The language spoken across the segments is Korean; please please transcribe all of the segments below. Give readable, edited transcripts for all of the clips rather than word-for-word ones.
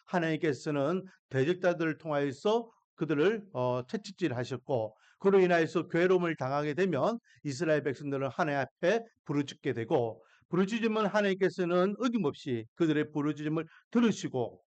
하나님께서는 대적자들을 통하여서 그들을 채찍질하셨고, 그로 인하여서 괴로움을 당하게 되면 이스라엘 백성들은 하나님 앞에 부르짖게 되고, 부르짖으면 하나님께서는 어김없이 그들의 부르짖음을 들으시고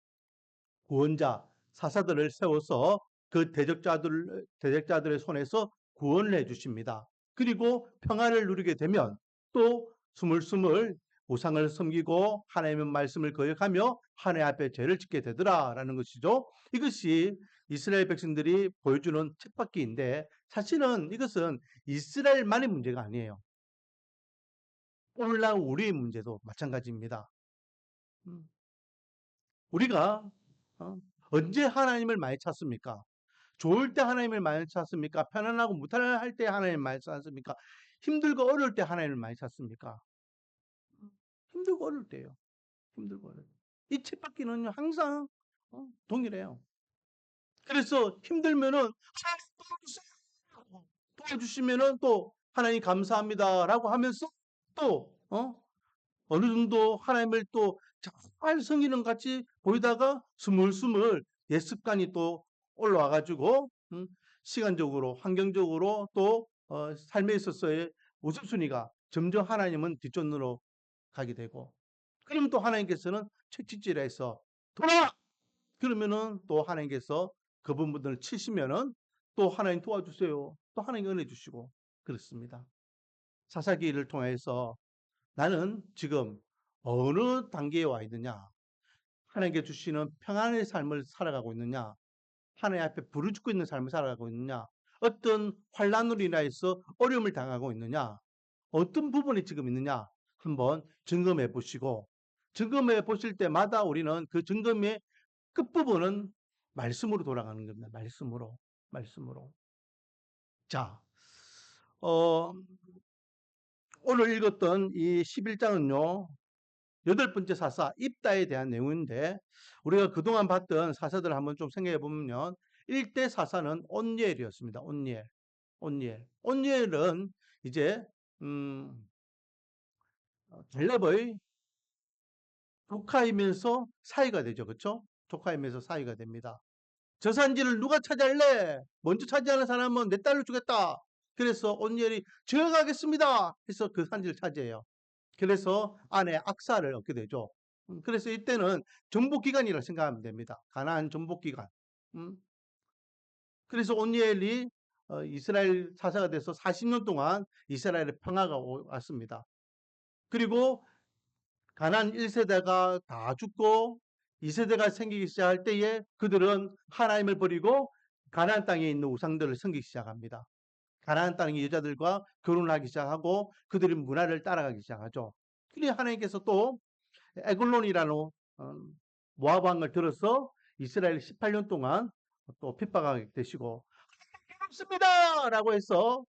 구원자 사사들을 세워서 그 대적자들의 손에서 구원을 해주십니다. 그리고 평안을 누리게 되면 또 스물스물 우상을 섬기고 하나님의 말씀을 거역하며 하나님 앞에 죄를 짓게 되더라라는 것이죠. 이것이 이스라엘 백성들이 보여주는 쳇바퀴인데, 사실은 이것은 이스라엘만의 문제가 아니에요. 오늘날 우리의 문제도 마찬가지입니다. 우리가 언제 하나님을 많이 찾습니까? 좋을 때 하나님을 많이 찾습니까? 편안하고 무탈할 때 하나님을 많이 찾습니까? 힘들고 어려울 때 하나님을 많이 찾습니까? 힘들고 어려울 때요. 힘들고 어려울 때. 이 쳇바퀴는 항상 동일해요. 그래서 힘들면은 도와주시면은 또 하나님 감사합니다라고 하면서 또 어느 정도 하나님을 또 잘 섬기는 같이 보이다가 스물스물 옛 습관이 또 올라와 가지고 시간적으로 환경적으로 또 삶에 있어서의 우선순위가 점점 하나님은 뒷전으로 가게 되고, 그러면 또 하나님께서는 채찍질해서 돌아와! 그러면은 또 하나님께서 그 부분들을 치시면은 또 하나님 도와주세요. 또 하나님 은혜 주시고 그렇습니다. 사사기를 통해서 나는 지금 어느 단계에 와 있느냐? 하나님께 주시는 평안의 삶을 살아가고 있느냐? 하나님 앞에 부르짖고 있는 삶을 살아가고 있느냐? 어떤 환난으로 인하여서 어려움을 당하고 있느냐? 어떤 부분이 지금 있느냐? 한번 점검해 보시고, 점검해 보실 때마다 우리는 그 점검의 끝부분은 말씀으로 돌아가는 겁니다. 말씀으로. 자, 어, 오늘 읽었던 이 11장은요, 여덟 번째 사사 입다에 대한 내용인데, 우리가 그동안 봤던 사사들을 한번 좀 생각해 보면 1대 사사는 온니엘이었습니다. 온니엘은 이제 갈렙의 조카이면서 사이가 되죠. 그렇죠? 조카이면서 사이가 됩니다. 저 산지를 누가 차지할래? 먼저 차지하는 사람은 내 딸을 주겠다. 그래서 온니엘이 제가 가겠습니다 해서 그 산지를 차지해요. 그래서 아내 악사를 얻게 되죠. 그래서 이때는 정복기간이라고 생각하면 됩니다. 가나안 정복기간. 그래서 온니엘이 이스라엘 사사가 돼서 40년 동안 이스라엘의 평화가 왔습니다. 그리고 가나안 1세대가 다 죽고 2세대가 생기기 시작할 때에 그들은 하나님을 버리고 가나안 땅에 있는 우상들을 섬기기 시작합니다. 가나안 땅의 여자들과 결혼을 하기 시작하고 그들의 문화를 따라가기 시작하죠. 그리고 하나님께서 또 에글론이라는 모압 왕을 들어서 이스라엘 18년 동안 또 핍박하게 되시고, 없습니다! 라고 해서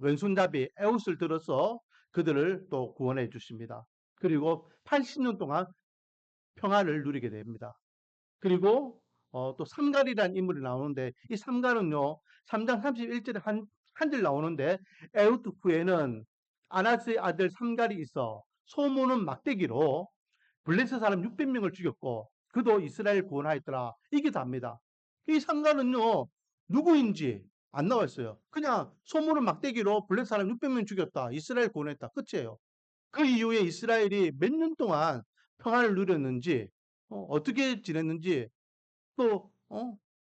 왼손잡이 에웃을 들어서 그들을 또 구원해 주십니다. 그리고 80년 동안 평화를 누리게 됩니다. 그리고 또 삼갈이라는 인물이 나오는데, 이 삼갈은요 3장 31절에 한 절 나오는데, 에웃 후에는 아나스의 아들 삼갈이 있어 소문은 막대기로 블레셋 사람 600명을 죽였고 그도 이스라엘 구원하였더라. 이게 답니다. 이 삼갈은요 누구인지 안 나와 있어요. 그냥 소문은 막대기로 블레셋 사람 600명 죽였다. 이스라엘 구원했다. 끝이에요. 그 이후에 이스라엘이 몇 년 동안 평안을 누렸는지 어떻게 지냈는지 또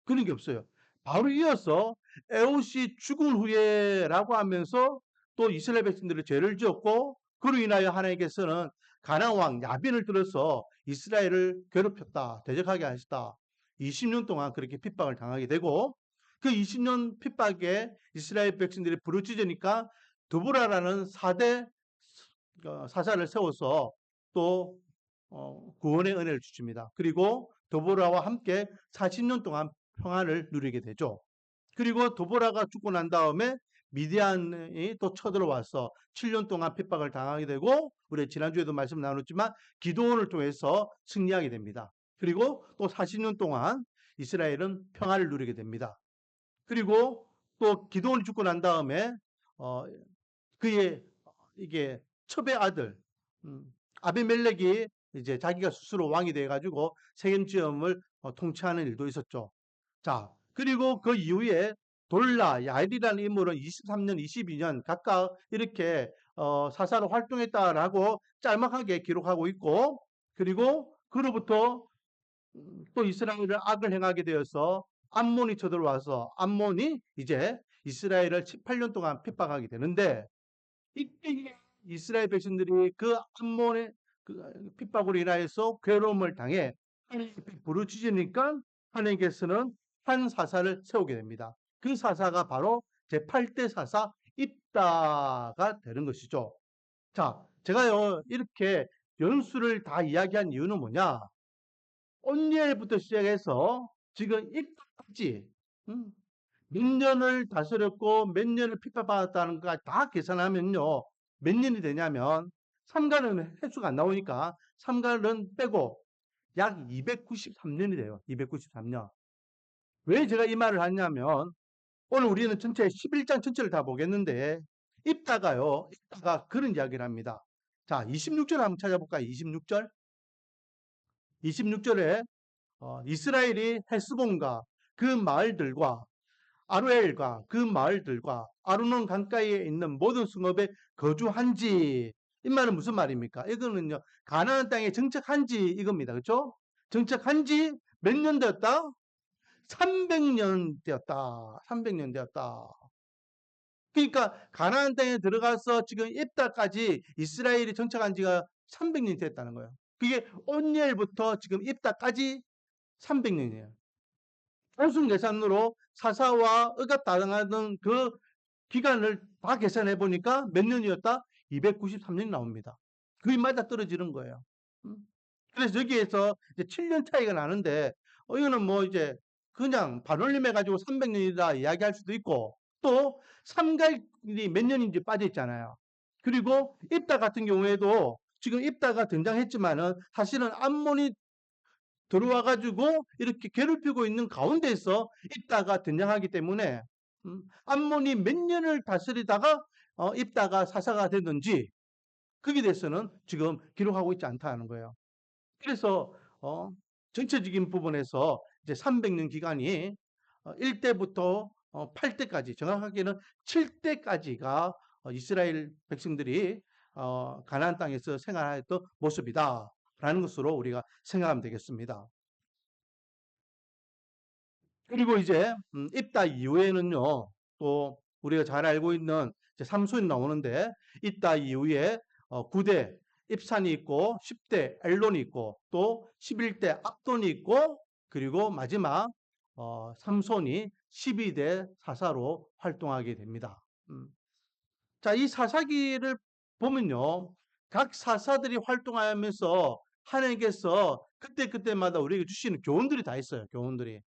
그런 게 없어요. 바로 이어서 에옷이 죽은 후에라고 하면서 또 이스라엘 백성들이 죄를 지었고 그로 인하여 하나님께서는 가나안 왕 야빈을 들어서 이스라엘을 괴롭혔다. 대적하게 하셨다. 20년 동안 그렇게 핍박을 당하게 되고, 그 20년 핍박에 이스라엘 백성들이 부르짖으니까 드보라라는 4대 사사를 세워서 또 구원의 은혜를 주십니다. 그리고 드보라와 함께 40년 동안 평안을 누리게 되죠. 그리고 드보라가 죽고 난 다음에 미디안이 또 쳐들어와서 7년 동안 핍박을 당하게 되고, 우리 지난주에도 말씀 나눴지만 기도원을 통해서 승리하게 됩니다. 그리고 또 40년 동안 이스라엘은 평화를 누리게 됩니다. 그리고 또 기도원이 죽고 난 다음에 그의 이게 첩의 아들 아비멜렉이 이제 자기가 스스로 왕이 돼가지고 세겜 지역을 통치하는 일도 있었죠. 자, 그리고 그 이후에 돌라, 야일이라는 인물은 23년, 22년 각각 이렇게 사사로 활동했다라고 짤막하게 기록하고 있고, 그리고 그로부터 또 이스라엘을 악을 행하게 되어서 암몬이 쳐들어와서 암몬이 이제 이스라엘을 18년 동안 핍박하게 되는데, 이때 이스라엘 백성들이 그 암몬의 그 핍박으로 인하여서 괴로움을 당해 하나님께 부르짖으니까 하나님께서는 한 사사를 세우게 됩니다. 그 사사가 바로 제8대 사사 입다가 되는 것이죠. 자, 제가요 이렇게 연수를 다 이야기한 이유는 뭐냐? 온니엘부터 시작해서 지금 입다까지 몇 년을 다스렸고 몇 년을 핍박받았다는 거 다 계산하면요. 몇 년이 되냐면 삼가는 횟수가 안 나오니까 삼가는 빼고 약 293년이 돼요. 293년. 왜 제가 이 말을 하냐면 오늘 우리는 전체 11장 전체를 다 보겠는데 입다가 그런 이야기를 합니다. 자, 26절 한번 찾아볼까요? 26절. 26절에 이스라엘이 헤스본과 그 마을들과 아루엘과 그 마을들과 아루논 강가에 있는 모든 성읍에 거주한지, 이 말은 무슨 말입니까? 이거는요 가나안 땅에 정착한지 이겁니다. 그렇죠? 정착한지 몇 년 되었다? 300년 되었다. 300년 되었다. 그러니까 가나안 땅에 들어가서 지금 입다까지 이스라엘이 정착한 지가 300년이 됐다는 거예요. 그게 온니엘부터 지금 입다까지 300년이에요. 단순 계산으로 사사와 억압당하던 그 기간을 다 계산해 보니까 몇 년이었다? 293년이 나옵니다. 그게 맞아 떨어지는 거예요. 그래서 여기에서 이제 7년 차이가 나는데 이거는 뭐 이제 그냥 반올림 해가지고 300년이다 이야기할 수도 있고 또 삼갈이 몇 년인지 빠져 있잖아요. 그리고 입다 같은 경우에도 지금 입다가 등장했지만은 사실은 암몬이 들어와가지고 이렇게 괴롭히고 있는 가운데서 입다가 등장하기 때문에 암몬이 몇 년을 다스리다가 입다가 사사가 되든지 거기에 대해서는 지금 기록하고 있지 않다는 거예요. 그래서 전체적인 부분에서 이제 300년 기간이 1대부터 8대까지 정확하게는 7대까지가 이스라엘 백성들이 가나안 땅에서 생활했던 모습이다라는 것으로 우리가 생각하면 되겠습니다. 그리고 이제 입다 이후에는요. 또 우리가 잘 알고 있는 삼손이 나오는데 입다 이후에 9대 입산이 있고 10대 엘론이 있고 또 11대 압돈이 있고 그리고 마지막 삼손이 12대 사사로 활동하게 됩니다. 자, 이 사사기를 보면요. 각 사사들이 활동하면서 하나님께서 그때그때마다 우리에게 주시는 교훈들이 다 있어요. 교훈들이.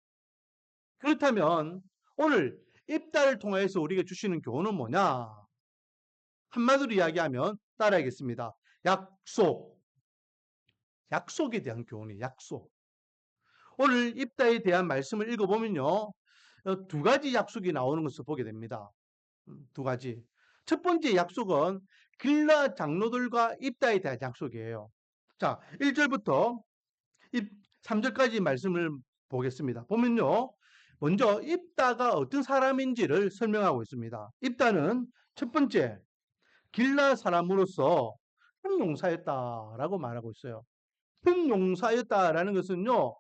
그렇다면 오늘 입다를 통해서 우리에게 주시는 교훈은 뭐냐? 한마디로 이야기하면 따라하겠습니다. 약속. 약속에 대한 교훈이 약속. 오늘 입다에 대한 말씀을 읽어보면요. 두 가지 약속이 나오는 것을 보게 됩니다. 두 가지. 첫 번째 약속은 길라 장로들과 입다에 대한 약속이에요. 자, 1절부터 3절까지 말씀을 보겠습니다. 보면요. 먼저 입다가 어떤 사람인지를 설명하고 있습니다. 입다는 첫 번째 길라 사람으로서 큰 용사였다라고 말하고 있어요. 큰 용사였다라는 것은요.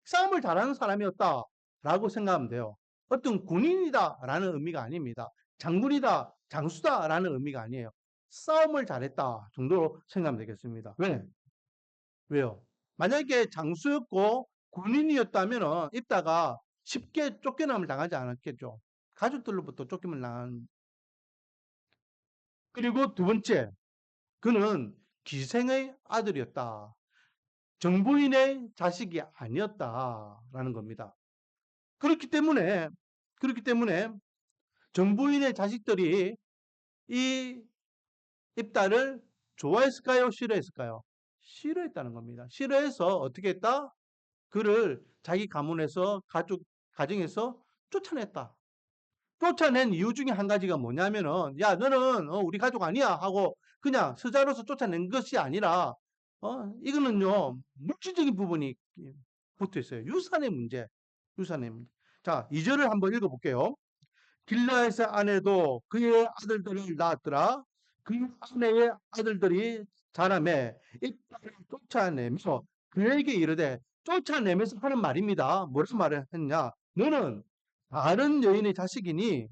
싸움을 잘하는 사람이었다라고 생각하면 돼요. 어떤 군인이다라는 의미가 아닙니다. 장군이다, 장수다라는 의미가 아니에요. 싸움을 잘했다 정도로 생각하면 되겠습니다. 왜? 왜요? 만약에 장수였고 군인이었다면 입다가 쉽게 쫓겨남을 당하지 않았겠죠. 가족들로부터 쫓김을 당한. 그리고 두 번째, 그는 기생의 아들이었다. 정부인의 자식이 아니었다라는 겁니다. 그렇기 때문에 정부인의 자식들이 이 입다를 좋아했을까요? 싫어했을까요? 싫어했다는 겁니다. 싫어해서 어떻게 했다? 그를 자기 가문에서 가정에서 쫓아냈다. 쫓아낸 이유 중에 한 가지가 뭐냐면은 야 너는 우리 가족 아니야 하고 그냥 스자로서 쫓아낸 것이 아니라 이거는요, 물질적인 부분이 붙어 있어요. 유산의 문제. 유산의 문제. 자, 2절을 한번 읽어볼게요. 길라앗의 아내도 그의 아들들을 낳았더라. 그 아내의 아들들이 자라매 이 딸을 쫓아내면서 그에게 이르되, 쫓아내면서 하는 말입니다. 무슨 말을 했냐? 너는 다른 여인의 자식이니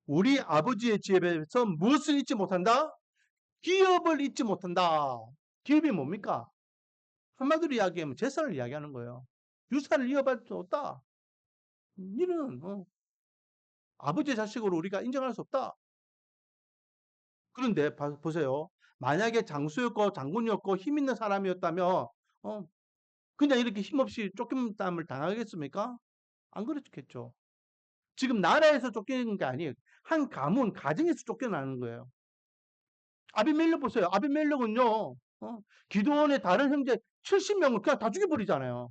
우리 아버지의 집에서 무엇을 잊지 못한다? 기업을 잊지 못한다. 기업이 뭡니까? 한마디로 이야기하면 재산을 이야기하는 거예요. 유산을 이어받을 수 없다. 이는 아버지의 자식으로 우리가 인정할 수 없다. 그런데 보세요. 만약에 장수였고 장군이었고 힘 있는 사람이었다면 그냥 이렇게 힘없이 쫓김땀을 당하겠습니까? 안 그렇겠죠. 지금 나라에서 쫓기는 게 아니에요. 한 가문, 가정에서 쫓겨나는 거예요. 아비멜렉 보세요. 아비멜렉은요, 기드온의 다른 형제 70명을 그냥 다 죽여버리잖아요.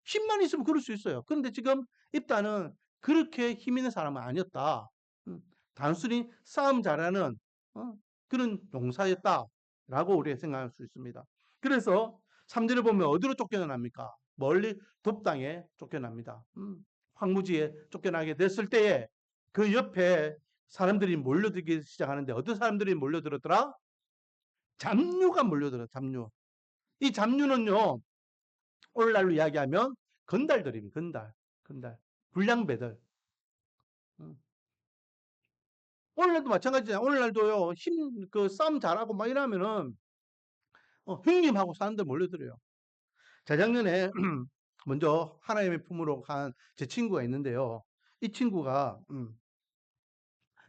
힘만 있으면 그럴 수 있어요. 그런데 지금 입다는 그렇게 힘 있는 사람은 아니었다. 음, 단순히 싸움 잘하는 그런 용사였다라고 우리가 생각할 수 있습니다. 그래서 3절을 보면 어디로 쫓겨납니까? 멀리 돕당에 쫓겨납니다. 황무지에 쫓겨나게 됐을 때에 그 옆에 사람들이 몰려들기 시작하는데 어떤 사람들이 몰려들었더라? 잡류가 몰려들어. 잡류. 이 잡류는요, 오늘날로 이야기하면 건달들입니다. 건달. 불량배들. 음. 오늘날도 마찬가지잖아요. 오늘날도요, 싸움 잘하고 막 이러면은, 형님하고 사람들 몰려들어요. 재작년에, 먼저 하나님의 품으로 간 제 친구가 있는데요. 이 친구가,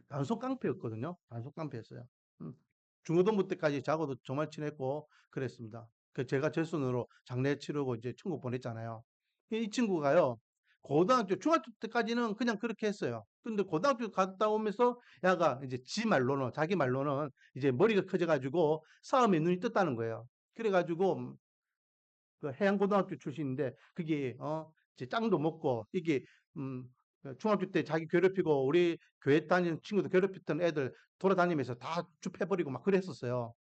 단속 깡패였거든요. 단속 깡패였어요. 음. 중고등부 때까지 자고도 정말 친했고, 그랬습니다. 제가 제 손으로 장례 치르고 이제 천국 보냈잖아요. 이 친구가요, 중학교 때까지는 그냥 그렇게 했어요. 근데 고등학교 갔다 오면서 야가 이제 자기 말로는 이제 머리가 커져가지고 싸움에 눈이 떴다는 거예요. 그래가지고 그 해양고등학교 출신인데 그게 이제 짱도 먹고 이게 음 중학교 때 자기 괴롭히고 우리 교회 다니는 친구들 괴롭혔던 애들 돌아다니면서 다 줍해버리고 막 그랬었어요.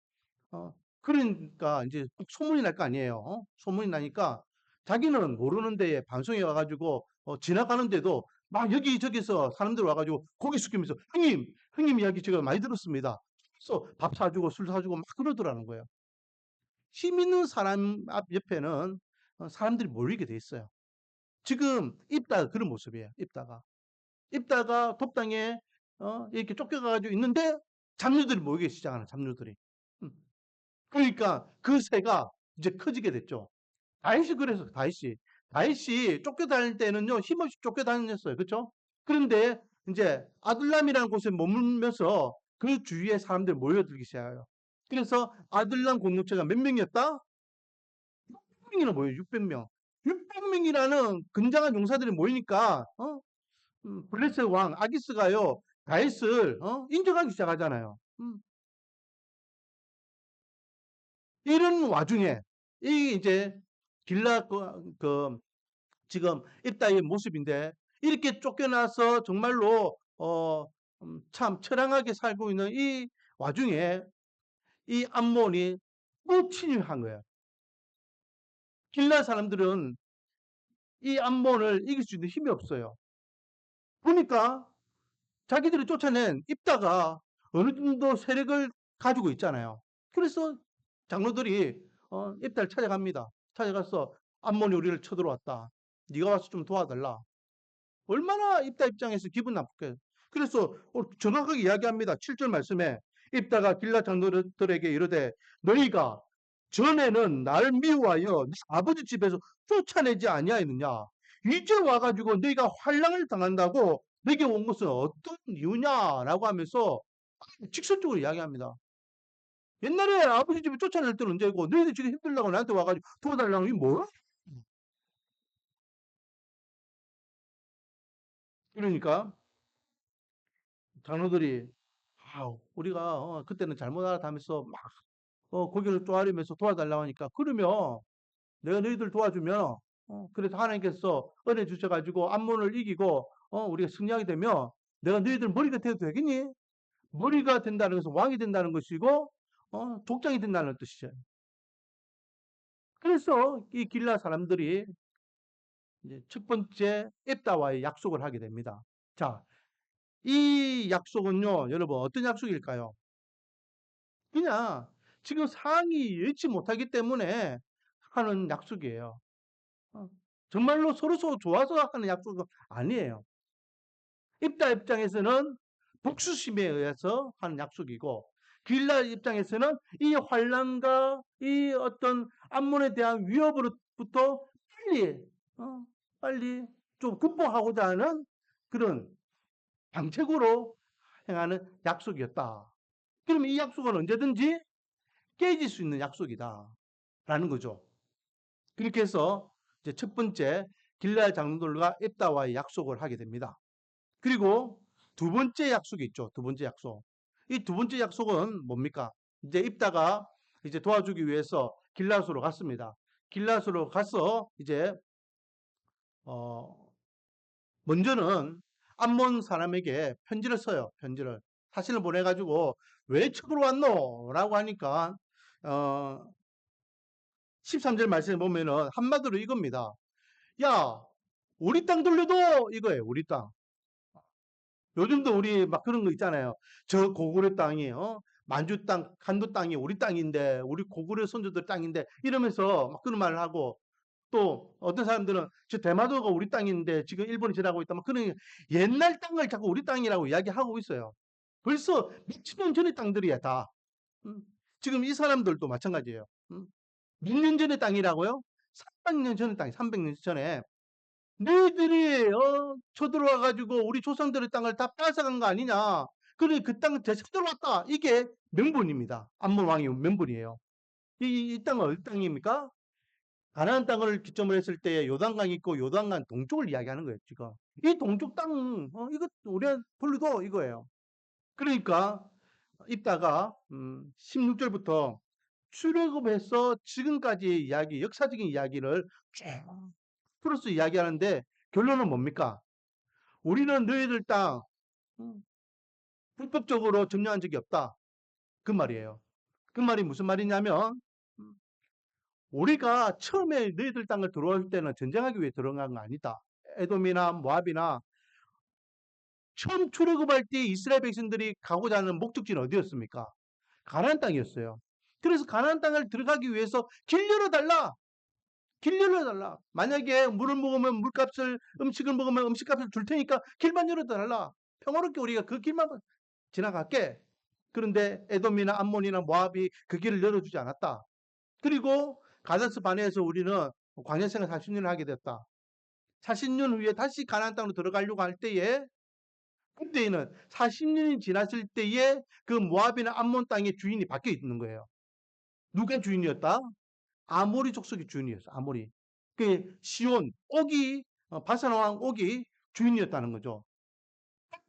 그러니까 이제 꼭 소문이 날 거 아니에요. 소문이 나니까 자기는 모르는 데에 방송에 와가지고 지나가는데도 막 여기저기서 사람들 와가지고 고개 숙이면서 형님 이야기 제가 많이 들었습니다. 그래서 밥 사주고 술 사주고 막 그러더라는 거예요. 힘 있는 사람 앞 옆에는 사람들이 몰리게 돼 있어요. 지금 입다가 그런 모습이에요. 입다가 돕당에 이렇게 쫓겨가지고 있는데 잡류들이 모이기 시작하는 잡류들이. 음. 그러니까 그 새가 이제 커지게 됐죠. 다윗이 쫓겨다닐 때는요 힘없이 쫓겨다녔어요. 그렇죠? 그런데 이제 아둘람이라는 곳에 머물면서 그 주위에 사람들이 모여들기 시작해요. 그래서 아둘람 공동체가 몇 명이었다? 600명이나 모여요. 600명. 600명이라는 굉장한 용사들이 모이니까 블레셋 왕 아기스가요 다윗을 인정하기 시작하잖아요. 이런 와중에 이 이제 길라 지금 입다의 모습인데 이렇게 쫓겨나서 정말로 참 처량하게 살고 있는 이 와중에 이 암몬이 또 침입한 거예요. 길라 사람들은 이 암몬을 이길 수 있는 힘이 없어요. 보니까 자기들이 쫓아낸 입다가 어느 정도 세력을 가지고 있잖아요. 그래서 장로들이 입다를 찾아갑니다. 찾아가서 암몬이 우리를 쳐들어왔다. 네가 와서 좀 도와달라. 얼마나 입다 입장에서 기분 나쁘게. 그래서 정확하게 이야기합니다. 7절 말씀에 입다가 길라 장로들에게 이르되 너희가 전에는 나를 미워하여 아버지 집에서 쫓아내지 아니하였느냐. 이제 와가지고 너희가 환란을 당한다고 내게 온 것은 어떤 이유냐라고 하면서 직설적으로 이야기합니다. 옛날에 아버지 집에 쫓아낼 때는 언제고 너희들 지금 힘들다고 나한테 와가지고 도와달라는 게 뭐야? 그러니까 장로들이 우리가 그때는 잘못 알아다면서 막 고개를 쪼아리면서 도와달라고 하니까 그러면 내가 너희들 도와주면 그래서 하나님께서 은혜 주셔가지고 암몬을 이기고 우리가 승리하게 되면 내가 너희들 머리가 돼도 되겠니? 머리가 된다는 것은 왕이 된다는 것이고 족장이 된다는 뜻이죠. 그래서 이 길라 사람들이 이제 첫 번째 앱다와의 약속을 하게 됩니다. 자, 이 약속은요, 여러분 어떤 약속일까요? 그냥 지금 상황이 여의치 못하기 때문에 하는 약속이에요. 어, 정말로 서로 좋아서 하는 약속은 아니에요. 입다 입장에서는 복수심에 의해서 하는 약속이고, 길라 입장에서는 이 환란과 이 어떤 암몬에 대한 위협으로부터 빨리 어, 빨리 좀 극복하고자 하는 그런 방책으로 행하는 약속이었다. 그럼 이 약속은 언제든지 깨질 수 있는 약속이다. 라는 거죠. 그렇게 해서 이제 첫 번째 길라 장로들과 앱다와의 약속을 하게 됩니다. 그리고 두 번째 약속이 있죠. 두 번째 약속. 이 두 번째 약속은 뭡니까? 이제 입다가 이제 도와주기 위해서 길라스로 갔습니다. 길라스로 가서 이제 어 먼저는 암몬 사람에게 편지를 써요. 편지를 사신을 보내가지고 왜 쳐들어왔노? 라고 하니까 13절 말씀에 보면은 한마디로 이겁니다. 야, 우리 땅 돌려도 이거예요. 우리 땅. 요즘도 우리 막 그런 거 있잖아요. 저 고구려 땅이 만주 땅, 간도 땅이 우리 땅인데 우리 고구려 선조들 땅인데 이러면서 막 그런 말을 하고 또 어떤 사람들은 저 대마도가 우리 땅인데 지금 일본이 지나고 있다. 막 그런 옛날 땅을 자꾸 우리 땅이라고 이야기하고 있어요. 벌써 몇천 년 전의 땅들이야 다. 음. 지금 이 사람들도 마찬가지예요. 몇 년 전의 땅이라고요? 300년 전의 땅이 300년 전에 너희들이 쳐들어와 가지고 우리 조상들의 땅을 다 뺏어간 거 아니냐. 그래 그 땅을 되찾아왔다. 이게 명분입니다. 암몬 왕이 명분이에요. 이 땅은 어디 땅입니까? 가나안 땅을 기점으로 했을 때 요단강이 있고 요단강 동쪽을 이야기하는 거예요. 지금 이 동쪽 땅 이거 우리가 돌려도 이거예요. 그러니까 입다가 16절부터 출애굽해서 지금까지 이야기, 역사적인 이야기를 쭉 풀어서 이야기하는데 결론은 뭡니까? 우리는 너희들 땅 불법적으로 점령한 적이 없다. 그 말이에요. 그 말이 무슨 말이냐면 우리가 처음에 너희들 땅을 들어올 때는 전쟁하기 위해 들어간 거 아니다. 에돔이나 모압이나 처음 출애굽할 때 이스라엘 백성들이 가고자 하는 목적지는 어디였습니까? 가나안 땅이었어요. 그래서 가나안 땅을 들어가기 위해서 길 열어달라. 길 열어달라. 만약에 물을 먹으면 물값을, 음식을 먹으면 음식값을 줄 테니까 길만 열어달라. 평화롭게 우리가 그 길만 지나갈게. 그런데 에돔이나 암몬이나 모압이 그 길을 열어주지 않았다. 그리고 가데스 바네에서 우리는 광야 생활 40년을 하게 됐다. 40년 후에 다시 가나안 땅으로 들어가려고 할 때에 그때에는 40년이 지났을 때에 그 모압이나 암몬 땅의 주인이 바뀌어 있는 거예요. 누가 주인이었다? 아모리 족속의 주인이었어. 아모리. 그 시온 옥이 바산 왕 옥이 주인이었다는 거죠.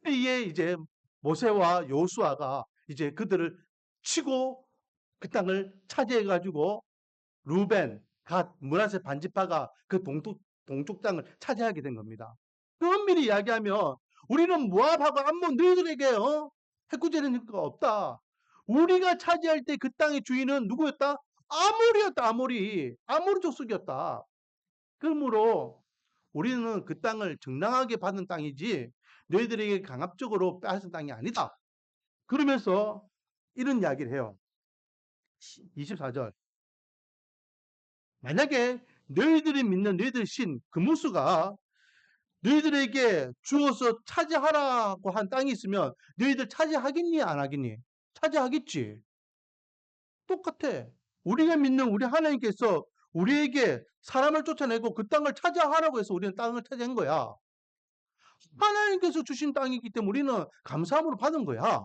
그때에 이제 모세와 여호수아가 이제 그들을 치고 그 땅을 차지해 가지고 루벤, 갓, 므낫세 반지파가 그 동쪽 땅을 차지하게 된 겁니다. 그 엄밀히 이야기하면 우리는 모압하고 암몬 너희들에게 해코지하는 효과가 없다. 우리가 차지할 때 그 땅의 주인은 누구였다? 아모리였다. 아모리 족속이었다. 그러므로 우리는 그 땅을 정당하게 받은 땅이지 너희들에게 강압적으로 빼앗은 땅이 아니다. 그러면서 이런 이야기를 해요. 24절. 만약에 너희들이 믿는 너희들 신 금무수가 너희들에게 주어서 차지하라고 한 땅이 있으면 너희들 차지하겠니 안 하겠니? 차지하겠지. 똑같아. 우리가 믿는 우리 하나님께서 우리에게 사람을 쫓아내고 그 땅을 차지하라고 해서 우리는 땅을 차지한 거야. 하나님께서 주신 땅이기 때문에 우리는 감사함으로 받은 거야.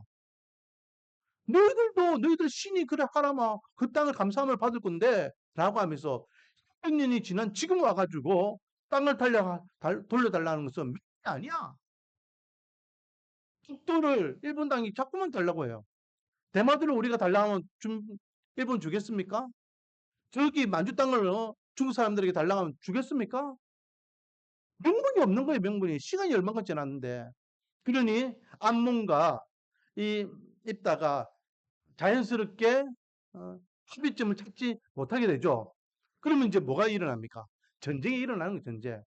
너희들도 너희들 신이 그래 하라마 그 땅을 감사함을 받을 건데 라고 하면서 300년이 지난 지금 와가지고 땅을 돌려달라는 것은 믿음이 아니야. 국토를 일본 땅이 자꾸만 달라고 해요. 대마도를 우리가 달라고 하면 일본 주겠습니까? 저기 만주 땅을 중국 사람들에게 달라고 하면 주겠습니까? 명분이 없는 거예요, 명분이. 시간이 얼마가 지났는데. 그러니 암몬과 이 입다가 자연스럽게 합의점을 찾지 못하게 되죠. 그러면 이제 뭐가 일어납니까? 전쟁이 일어나는 거예요, 전쟁.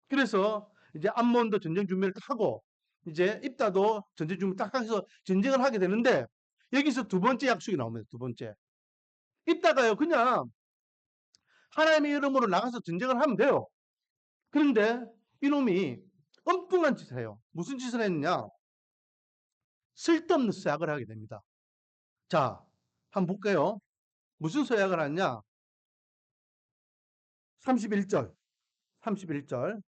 그래서 이제 암몬도 전쟁 준비를 딱 하고 이제 입다도 전쟁 준비 딱 해서 전쟁을 하게 되는데 여기서 두 번째 약속이 나옵니다. 두 번째. 입다가요 그냥 하나님의 이름으로 나가서 전쟁을 하면 돼요. 그런데 이놈이 엉뚱한 짓을 해요. 무슨 짓을 했느냐? 쓸데없는 서약을 하게 됩니다. 자, 한번 볼게요. 무슨 서약을 하냐? 31절. 31절.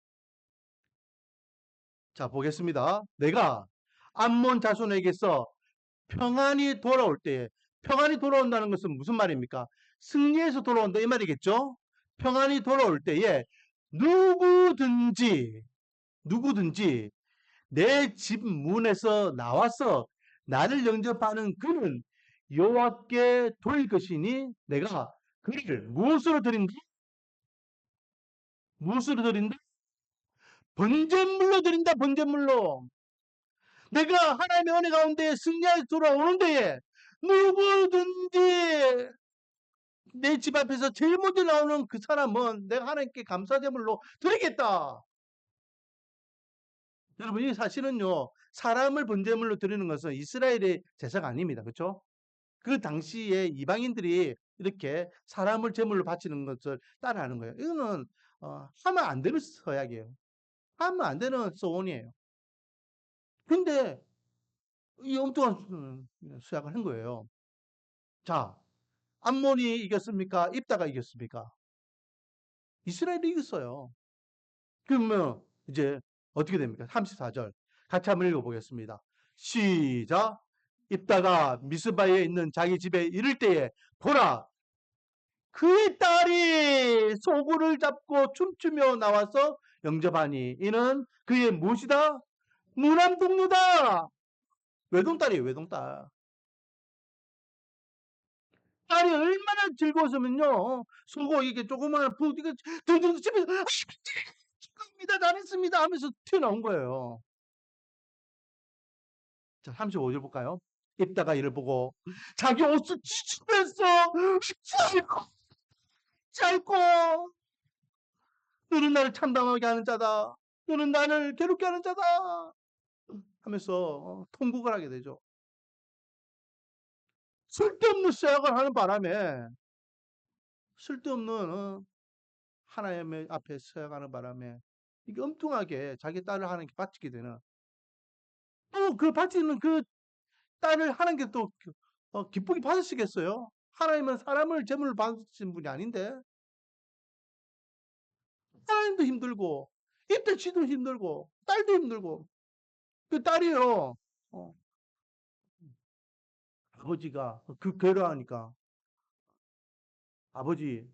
자, 보겠습니다. 내가 암몬 자손에게서 평안이 돌아올 때에, 평안이 돌아온다는 것은 무슨 말입니까? 승리해서 돌아온다 이 말이겠죠? 평안이 돌아올 때에 누구든지 내 집 문에서 나와서 나를 영접하는 그는 여호와께 돌릴 것이니 내가 그를 무엇으로 드린다? 무엇으로 드린다? 번제물로 드린다. 번제물로. 내가 하나님의 은혜 가운데 승리하여 돌아오는 데에 누구든지 내 집 앞에서 제일 먼저 나오는 그 사람은 내가 하나님께 감사제물로 드리겠다. 여러분, 이 사실은요, 사람을 번제물로 드리는 것은 이스라엘의 제사가 아닙니다. 그렇죠? 그 당시에 이방인들이 이렇게 사람을 제물로 바치는 것을 따라하는 거예요. 이거는 하면 안 되는 서약이에요. 하면 안 되는 소원이에요. 근데 이 엉뚱한 수약을 한 거예요. 자, 암몬이 이겼습니까? 입다가 이겼습니까? 이스라엘이 이겼어요. 그러면 이제 어떻게 됩니까? 34절. 같이 한번 읽어보겠습니다. 시작. 입다가 미스바에 있는 자기 집에 이를 때에 보라, 그의 딸이 소굴을 잡고 춤추며 나와서 영접하니 이는 그의 무엇이다? 무남동료다. 외동딸이에요. 외동딸. 딸이 얼마나 즐거웠으면요. 속고 이게 조그마한 부 이거 등등 치면서 축하합니다. 잘했습니다 하면서 튀어나온 거예요. 자, 35절 볼까요? 입다가 이를 보고 자기 옷을 찢으면서 짧고 너는 나를 참담하게 하는 자다. 너는 나를 괴롭게 하는 자다. 하면서 통곡을 하게 되죠. 쓸데없는 쇠약을 하는 바람에 쓸데없는 하나님의 앞에 서약하는 바람에 이게 엉뚱하게 자기 딸을 하나님께 바치게 되는 또 그 바치는 그 딸을 하나님께 또 기쁘게 받으시겠어요? 하나님은 사람을 제물로 받으신 분이 아닌데 하나님도 힘들고 입대 지도 힘들고 딸도 힘들고 그 딸이요 아버지가 그 괴로워하니까 아버지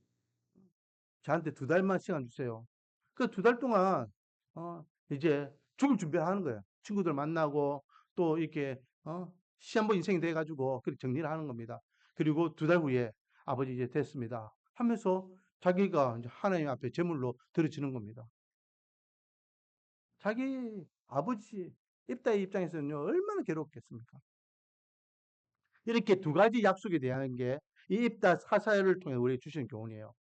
저한테 2달만 시간 주세요. 그 2달 동안 이제 죽을 준비를 하는 거예요. 친구들 만나고 또 이렇게 시한번 인생이 돼가지고 그렇게 정리를 하는 겁니다. 그리고 2달 후에 아버지 이제 됐습니다. 하면서 자기가 이제 하나님 앞에 제물로 드려지는 겁니다. 자기 아버지 입다의 입장에서는요 얼마나 괴롭겠습니까? 이렇게 두 가지 약속에 대한 게 이 입다 사사를 통해 우리에게 주시는 교훈이에요.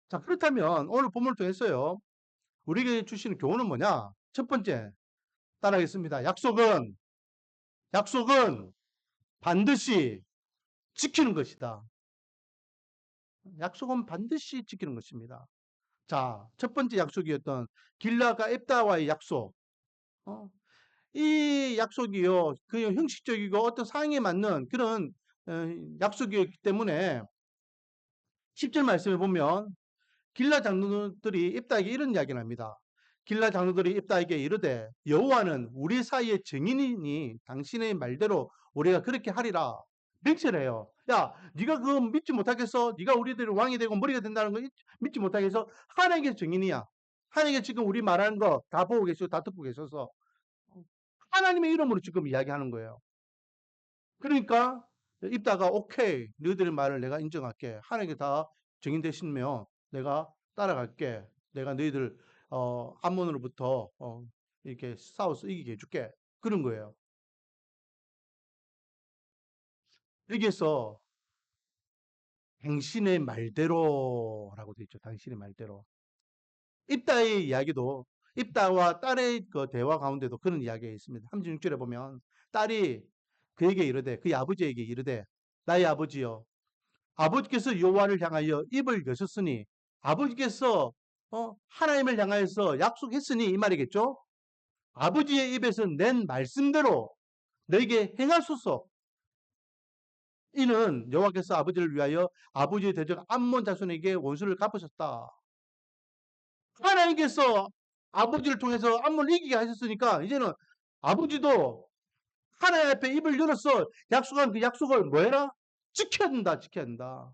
자, 그렇다면 오늘 본문을 통해서요 우리에게 주시는 교훈은 뭐냐? 첫 번째, 따라하겠습니다. 약속은 반드시 지키는 것이다. 약속은 반드시 지키는 것입니다. 자, 첫 번째 약속이었던 길라가 앱다와의 약속. 어, 이 약속이요, 그 형식적이고 어떤 상황에 맞는 그런 어, 약속이었기 때문에 10절 말씀을 보면 길라 장로들이 입다에게 이런 이야기를 합니다. 길라 장로들이 입다에게 이르되 여호와는 우리 사이의 증인이니 당신의 말대로 우리가 그렇게 하리라. 맹세를 해요. 야, 네가 그거 믿지 못하겠어? 네가 우리들의 왕이 되고 머리가 된다는 거 믿지 못하겠어? 하나님의 증인이야. 하나님께 지금 우리 말하는 거 다 보고 계시고 다 듣고 계셔서 하나님의 이름으로 지금 이야기하는 거예요. 그러니까 입다가 오케이, 너희들의 말을 내가 인정할게. 하나님께 다 증인되시면 내가 따라갈게. 내가 너희들 암몬으로부터 이렇게 싸워서 이기게 해줄게. 그런 거예요. 여기에서 당신의 말대로라고 되어 있죠. 당신의 말대로. 입다의 이야기도 입다와 딸의 그 대화 가운데도 그런 이야기가 있습니다. 36절에 보면 딸이 그에게 이르되 그의 아버지에게 이르되 나의 아버지여 아버지께서 여호와를 향하여 입을 여셨으니 아버지께서 하나님을 향하여서 약속했으니 이 말이겠죠. 아버지의 입에서 낸 말씀대로 너에게 행하소서. 이는 여호와께서 아버지를 위하여 아버지의 대적 암몬 자손에게 원수를 갚으셨다. 하나님께서 아버지를 통해서 암몬을 이기게 하셨으니까 이제는 아버지도 하나님 앞에 입을 열어서 약속한 그 약속을 뭐 해라? 지켜야 된다. 지켜야 된다.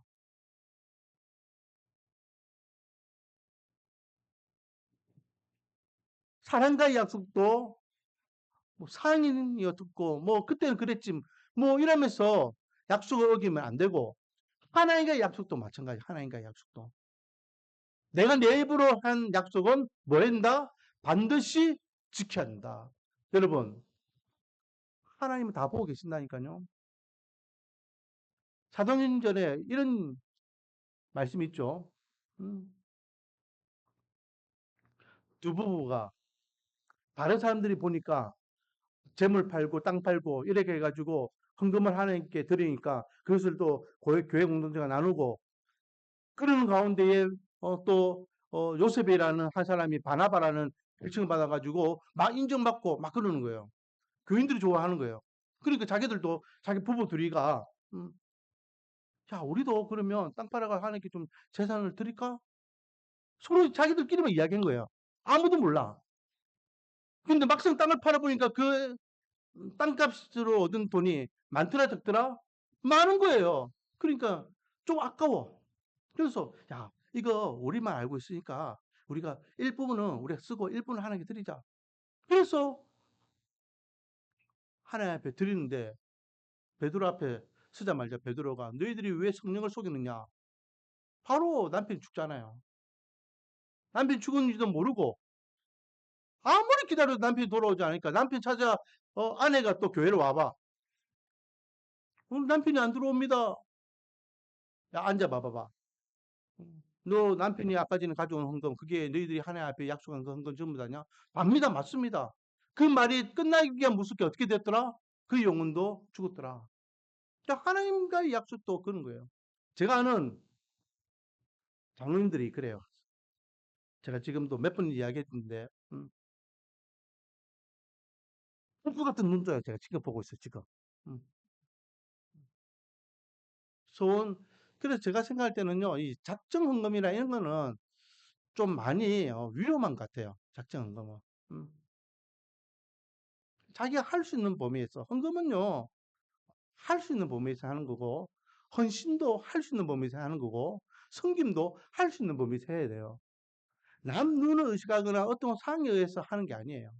사랑과의 약속도 뭐 상인이었고 뭐 그때는 그랬지 뭐 이러면서 약속을 어기면 안 되고 하나님과의 약속도 마찬가지. 하나님과의 약속도 내가 내 입으로 한 약속은 뭐 한다? 반드시 지켜야 한다. 여러분 하나님은 다 보고 계신다니까요. 사도행전에 이런 말씀이 있죠. 음, 두 부부가 다른 사람들이 보니까 재물 팔고 땅 팔고 이렇게 해가지고 헌금을 하나님께 드리니까 그것을 또 교회 공동체가 나누고 그러는 가운데에 또 요셉이라는 한 사람이 바나바라는 별칭을 받아가지고 막 인정받고 막 그러는 거예요. 교인들이 좋아하는 거예요. 그러니까 자기들도 자기 부부 둘이가 야 우리도 그러면 땅 팔아가 하나님께 좀 재산을 드릴까? 서로 자기들끼리만 이야기한 거예요. 아무도 몰라. 근데 막상 땅을 팔아보니까 그 땅값으로 얻은 돈이 많더라 적더라? 많은 거예요. 그러니까 좀 아까워. 그래서 야 이거 우리만 알고 있으니까 우리가 일부분은 우리가 쓰고 일부분은 하나님께 드리자. 그래서 하나님 앞에 드리는데 베드로 앞에 쓰자마자 베드로가 너희들이 왜 성령을 속이느냐? 바로 남편이 죽잖아요. 남편이 죽은지도 모르고 아무리 기다려도 남편이 돌아오지 않으니까 남편 찾아 아내가 또 교회로 와봐. 남편이 안 들어옵니다. 야 앉아 봐봐봐. 너 남편이 아까 전에 가져온 헌금 그게 너희들이 하나님 앞에 약속한 그 헌금 전부 다냐? 맞습니다. 맞습니다. 그 말이 끝나기가 무섭게 어떻게 됐더라? 그 영혼도 죽었더라. 그러니까 하나님과의 약속도 그런 거예요. 제가 아는 장로님들이 그래요. 제가 지금도 몇 번 이야기했는데 꿀 같은 눈조예요. 제가 지금 보고 있어요. 지금. 음. 소원 그래서 제가 생각할 때는요. 이 작정 헌금이나 이런 거는 좀 많이 위험한 것 같아요. 작정 헌금은. 음. 자기가 할 수 있는 범위에서 헌금은요. 할 수 있는 범위에서 하는 거고 헌신도 할 수 있는 범위에서 하는 거고 섬김도 할 수 있는 범위에서 해야 돼요. 남 눈을 의식하거나 어떤 상황에 의해서 하는 게 아니에요.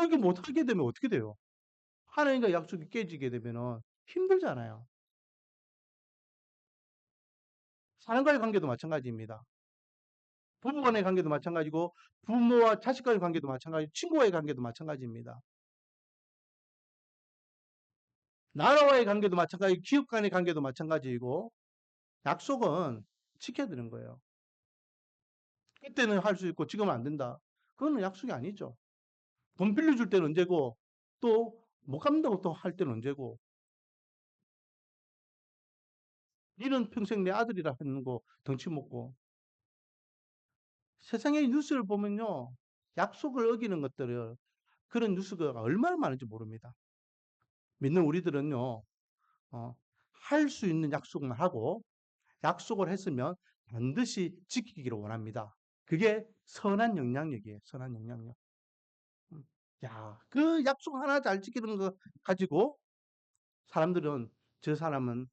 이게 못하게 되면 어떻게 돼요? 하나님과 약속이 깨지게 되면 힘들잖아요. 사람과의 관계도 마찬가지입니다. 부부간의 관계도 마찬가지고 부모와 자식과의 관계도 마찬가지고 친구와의 관계도 마찬가지입니다. 나라와의 관계도 마찬가지고 기업 간의 관계도 마찬가지이고 약속은 지켜야 되는 거예요. 그때는 할 수 있고 지금은 안 된다. 그거는 약속이 아니죠. 돈 빌려줄 때는 언제고 또 못 갚는다고 또 할 때는 언제고 니는 평생 내 아들이라 했는 거 덩치 먹고 세상의 뉴스를 보면요 약속을 어기는 것들을 그런 뉴스가 얼마나 많은지 모릅니다. 믿는 우리들은요 할 수 있는 약속만 하고 약속을 했으면 반드시 지키기를 원합니다. 그게 선한 영향력이에요. 선한 영향력. 음. 야, 그 약속 하나 잘 지키는 거 가지고 사람들은 저 사람은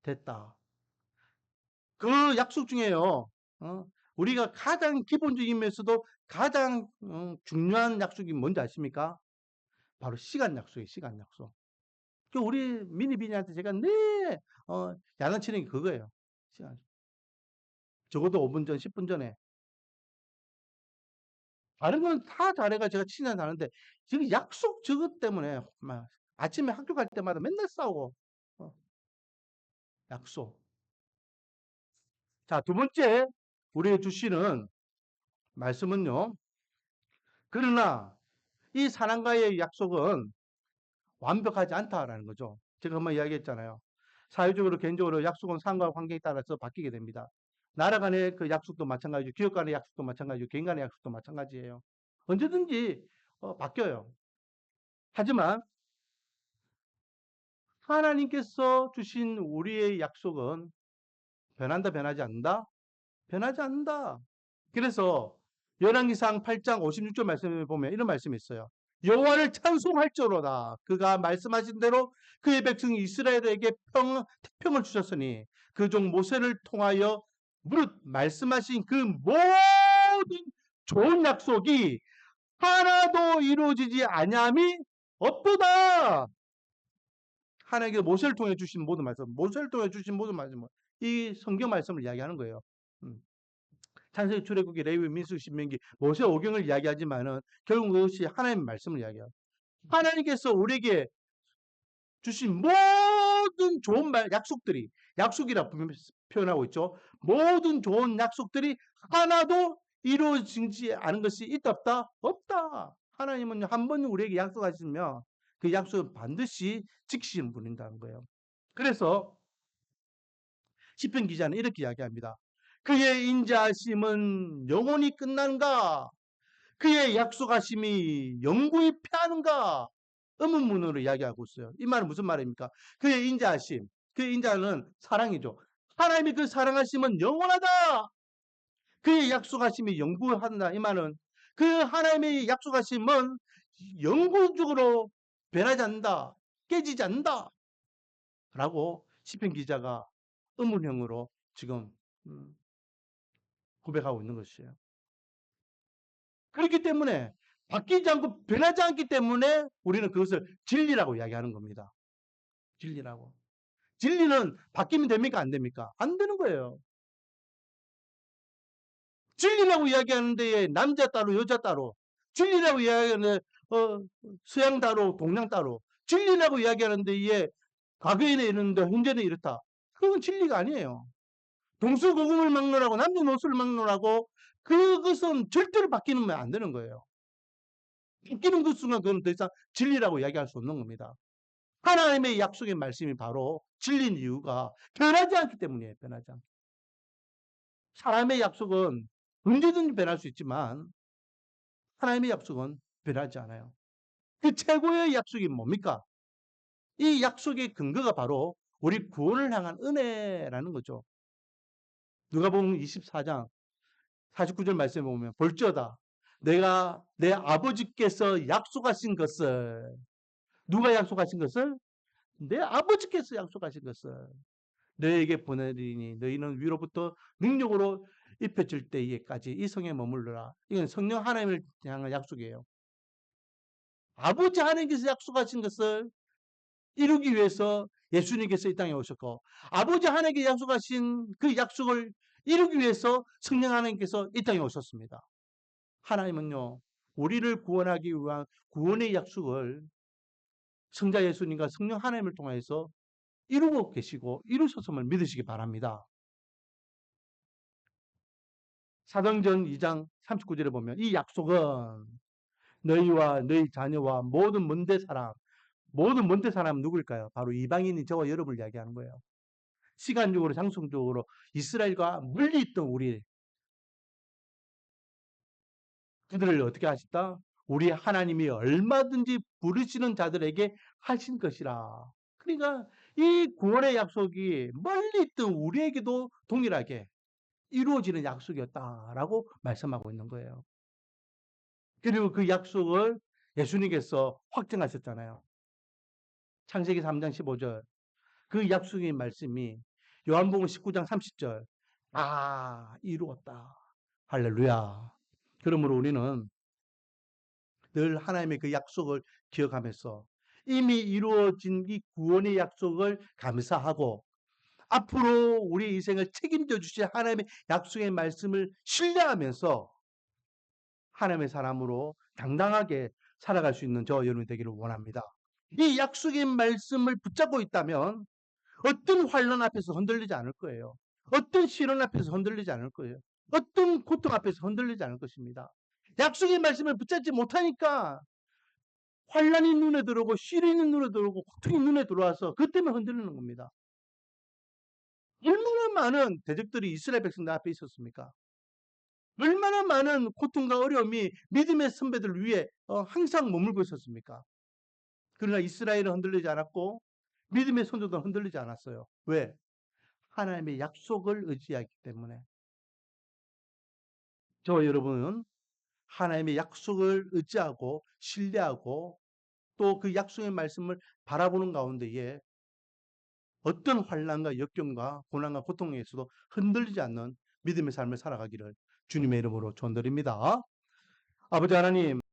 됐다. 그 약속 중에요. 우리가 가장 기본적이면서도 가장 중요한 약속이 뭔지 아십니까? 바로 시간 약속이에요. 시간 약속. 그 우리 미니비니한테 제가 야단치는 게 그거예요. 시간. 적어도 5분 전, 10분 전에. 다른 건 다 잘해가 제가 친히 하는데 지금 약속 저것 때문에 막 아침에 학교 갈 때마다 맨날 싸우고 약속. 자, 두 번째 우리에게 주시는 말씀은요. 그러나 이 사랑과의 약속은 완벽하지 않다라는 거죠. 제가 한번 이야기했잖아요. 사회적으로, 개인적으로 약속은 상황과 환경에 따라서 바뀌게 됩니다. 나라 간의 그 약속도 마찬가지고, 기업 간의 약속도 마찬가지고, 개인 간의 약속도 마찬가지예요. 언제든지 바뀌어요. 하지만 하나님께서 주신 우리의 약속은 변한다, 변하지 않는다? 변하지 않는다. 그래서 열왕기상 8장 56절 말씀에 보면 이런 말씀이 있어요. 여호와를 찬송할지어로다. 그가 말씀하신 대로 그의 백성 이스라엘에게 태평을 주셨으니 그 종 모세를 통하여 무릇 말씀하신 그 모든 좋은 약속이 하나도 이루어지지 아니함이 없도다. 하나님께 모세를 통해 주신 모든 말씀, 모세를 통해 주신 모든 말씀, 이 성경 말씀을 이야기하는 거예요. 창세기, 출애굽기, 레위기, 민수기, 신명기, 모세 오경을 이야기하지만은 결국 그것이 하나님의 말씀을 이야기해요. 하나님께서 우리에게 주신 모든 좋은 약속들이, 약속이라 표현하고 있죠. 모든 좋은 약속들이 하나도 이루어지지 않은 것이 있다 없다? 없다. 하나님은 한 번 우리에게 약속하시면 그 약속을 반드시 지키시는 분이라는 거예요. 그래서 시편 기자는 이렇게 이야기합니다. 그의 인자하심은 영원히 끝나는가? 그의 약속하심이 영구히 패하는가? 의문문으로 이야기하고 있어요. 이 말은 무슨 말입니까? 그의 인자하심, 그의 인자는 사랑이죠. 하나님이 그 사랑하심은 영원하다. 그의 약속하심이 영구하다. 이 말은 그 하나님의 약속하심은 영구적으로 변하지 않는다. 깨지지 않는다. 라고 시편 기자가 의문형으로 지금 고백하고 있는 것이에요. 그렇기 때문에 바뀌지 않고 변하지 않기 때문에 우리는 그것을 진리라고 이야기하는 겁니다. 진리라고. 진리는 바뀌면 됩니까? 안 됩니까? 안 되는 거예요. 진리라고 이야기하는 데에 남자 따로 여자 따로, 진리라고 이야기하는 서양 따로 동양 따로, 진리라고 이야기하는 데에 과거에는 이랬는데 현재는 이렇다. 그건 진리가 아니에요. 동서고금을 막론하고 남녀노소를 막론하고 그것은 절대로 바뀌면 안 되는 거예요. 바뀌는 그 순간 그건 더 이상 진리라고 이야기할 수 없는 겁니다. 하나님의 약속의 말씀이 바로 진리인 이유가 변하지 않기 때문이에요. 변하지 않기. 사람의 약속은 언제든지 변할 수 있지만 하나님의 약속은 변하지 않아요. 그 최고의 약속이 뭡니까? 이 약속의 근거가 바로 우리 구원을 향한 은혜라는 거죠. 누가복음 24장 49절 말씀에 보면 볼지어다 내가 내 아버지께서 약속하신 것을 누가 약속하신 것을 내 아버지께서 약속하신 것을 너에게 보내리니 너희는 위로부터 능력으로 입혀질 때에까지 이 성에 머물러라. 이건 성령 하나님을 향한 약속이에요. 아버지 하나님께서 약속하신 것을 이루기 위해서 예수님께서 이 땅에 오셨고 아버지 하나님께 약속하신 그 약속을 이루기 위해서 성령 하나님께서 이 땅에 오셨습니다. 하나님은요 우리를 구원하기 위한 구원의 약속을 성자 예수님과 성령 하나님을 통해서 이루고 계시고 이루셨음을 믿으시기 바랍니다. 사도행전 2장 39절에 보면 이 약속은 너희와 너희 자녀와 모든 먼데 사람은 누구일까요? 바로 이방인이 저와 여러분을 이야기하는 거예요. 시간적으로 장소적으로 이스라엘과 멀리 있던 우리 그들을 어떻게 하셨다? 우리 하나님이 얼마든지 부르시는 자들에게 하신 것이라. 그러니까 이 구원의 약속이 멀리 있던 우리에게도 동일하게 이루어지는 약속이었다라고 말씀하고 있는 거예요. 그리고 그 약속을 예수님께서 확증하셨잖아요. 창세기 3장 15절. 그 약속의 말씀이 요한복음 19장 30절. 이루었다. 할렐루야. 그러므로 우리는 늘 하나님의 그 약속을 기억하면서 이미 이루어진 이 구원의 약속을 감사하고 앞으로 우리 인생을 책임져 주실 하나님의 약속의 말씀을 신뢰하면서 하나님의 사람으로 당당하게 살아갈 수 있는 저와 여러분이 되기를 원합니다. 이 약속의 말씀을 붙잡고 있다면 어떤 환난 앞에서 흔들리지 않을 거예요. 어떤 시련 앞에서 흔들리지 않을 거예요. 어떤 고통 앞에서 흔들리지 않을 것입니다. 약속의 말씀을 붙잡지 못하니까 환난이 눈에 들어오고 시련이 눈에 들어오고 고통이 눈에 들어와서 그것 때문에 흔들리는 겁니다. 얼마나 많은 대적들이 이스라엘 백성들 앞에 있었습니까? 얼마나 많은 고통과 어려움이 믿음의 선배들 위에 항상 머물고 있었습니까? 그러나 이스라엘은 흔들리지 않았고 믿음의 선조들은 흔들리지 않았어요. 왜? 하나님의 약속을 의지하기 때문에. 저 여러분은 하나님의 약속을 의지하고 신뢰하고 또 그 약속의 말씀을 바라보는 가운데에 어떤 환난과 역경과 고난과 고통에서도 흔들리지 않는 믿음의 삶을 살아가기를 주님의 이름으로 축원드립니다. 아버지 하나님,